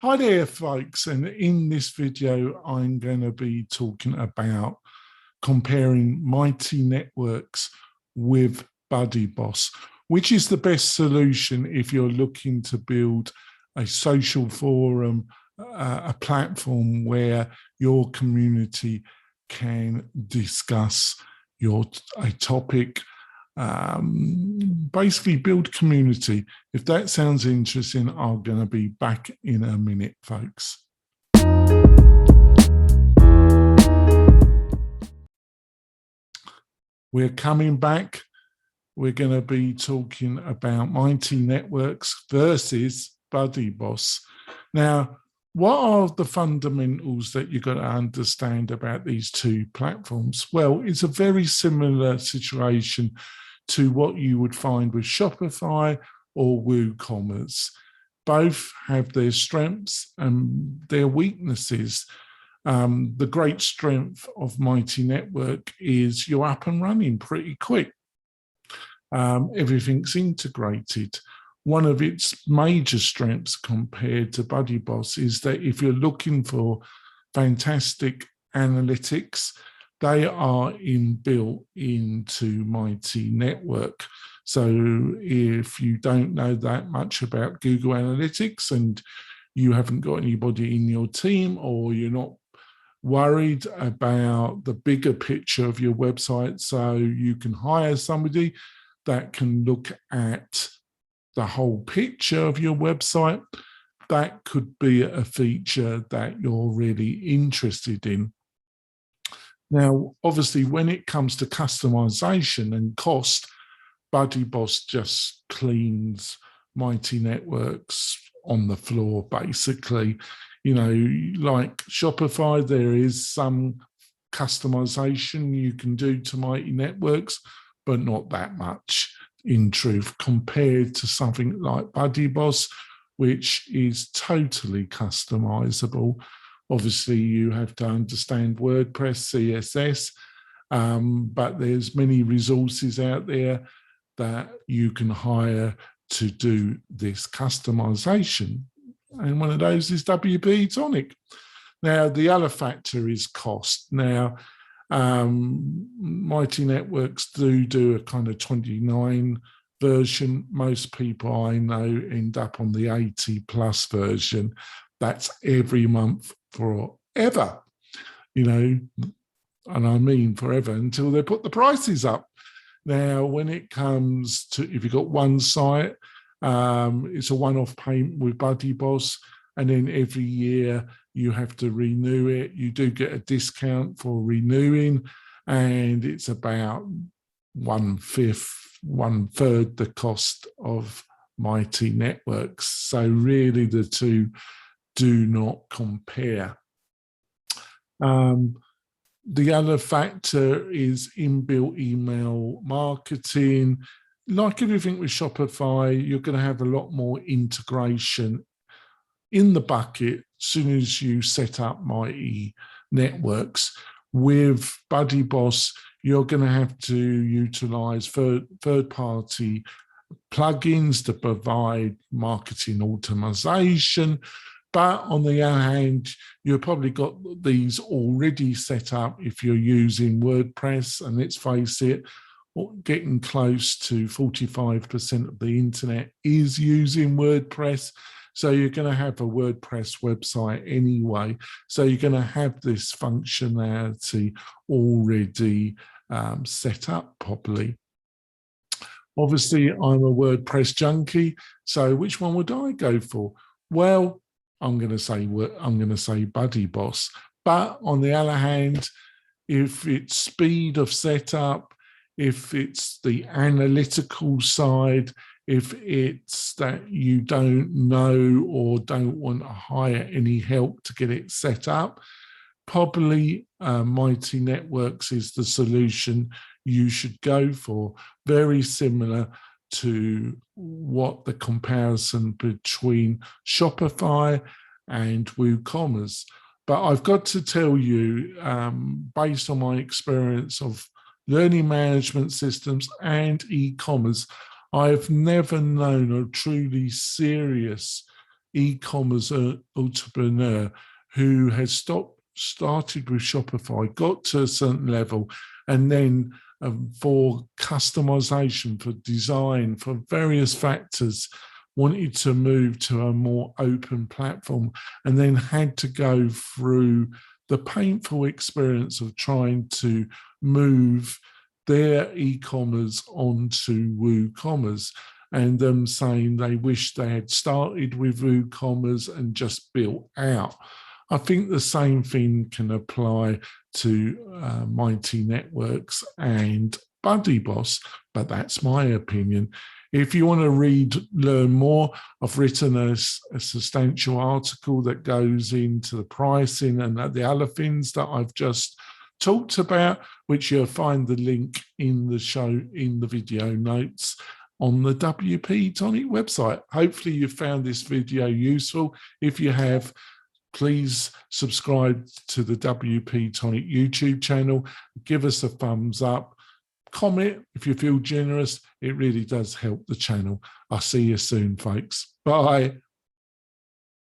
Hi there, folks, and in this video, I'm going to be talking about comparing MightyNetworks with BuddyBoss, which is the best solution if you're looking to build a social forum, a platform where your community can discuss a topic, basically build community. If that sounds interesting, I'm going to be back in a minute, folks. We're coming back. We're going to be talking about MightyNetworks versus BuddyBoss. Now, what are the fundamentals that you've got to understand about these two platforms? Well, it's a very similar situation to what you would find with Shopify or WooCommerce. Both have their strengths and their weaknesses. The great strength of MightyNetwork is you're up and running pretty quick. Everything's integrated. One of its major strengths compared to BuddyBoss is that if you're looking for fantastic analytics, they are inbuilt into MightyNetwork. So if you don't know that much about Google Analytics and you haven't got anybody in your team, or you're not worried about the bigger picture of your website, so you can hire somebody that can look at the whole picture of your website, that could be a feature that you're really interested in. Now, obviously, when it comes to customization and cost, BuddyBoss just cleans MightyNetworks on the floor, basically. You know, like Shopify, there is some customization you can do to MightyNetworks, but not that much, in truth, compared to something like BuddyBoss, which is totally customizable. Obviously, you have to understand WordPress, CSS, but there's many resources out there that you can hire to do this customization. And one of those is WP-Tonic. Now, the other factor is cost. Now, MightyNetworks do a kind of 29 version. Most people I know end up on the 80 plus version. That's every month forever, you know, and I mean forever until they put the prices up. Now, when it comes to, if you've got one site, it's a one-off payment with BuddyBoss, and then every year you have to renew it. You do get a discount for renewing, and it's about 1/5, 1/3 the cost of MightyNetworks. So really the two do not compare. The other factor is inbuilt email marketing. Like everything with Shopify, you're going to have a lot more integration in the bucket as soon as you set up MightyNetworks. With BuddyBoss, you're going to have to utilize third-party plugins to provide marketing automation. But on the other hand, you've probably got these already set up if you're using WordPress, and let's face it, getting close to 45% of the internet is using WordPress. So you're going to have a WordPress website anyway. So you're going to have this functionality already set up properly. Obviously, I'm a WordPress junkie. So which one would I go for? Well, I'm going to say BuddyBoss. But on the other hand, if it's speed of setup, if it's the analytical side, if it's that you don't know or don't want to hire any help to get it set up, probably MightyNetworks is the solution you should go for. Very similar to what the comparison between Shopify and WooCommerce. But I've got to tell you, based on my experience of learning management systems and e-commerce, I've never known a truly serious e-commerce entrepreneur who has started with Shopify, got to a certain level, and then for customization, for design, for various factors, wanted to move to a more open platform, and then had to go through the painful experience of trying to move their e-commerce onto WooCommerce, and them saying they wish they had started with WooCommerce and just built out. I think the same thing can apply to MightyNetworks and BuddyBoss, but that's my opinion. If you want to learn more, I've written a substantial article that goes into the pricing and the other things that I've just talked about, which you'll find the link in the show, in the video notes on the WP-Tonic website. Hopefully you found this video useful. If you have, please subscribe to the WP-Tonic YouTube channel. Give us a thumbs up. Comment if you feel generous. It really does help the channel. I'll see you soon, folks. Bye.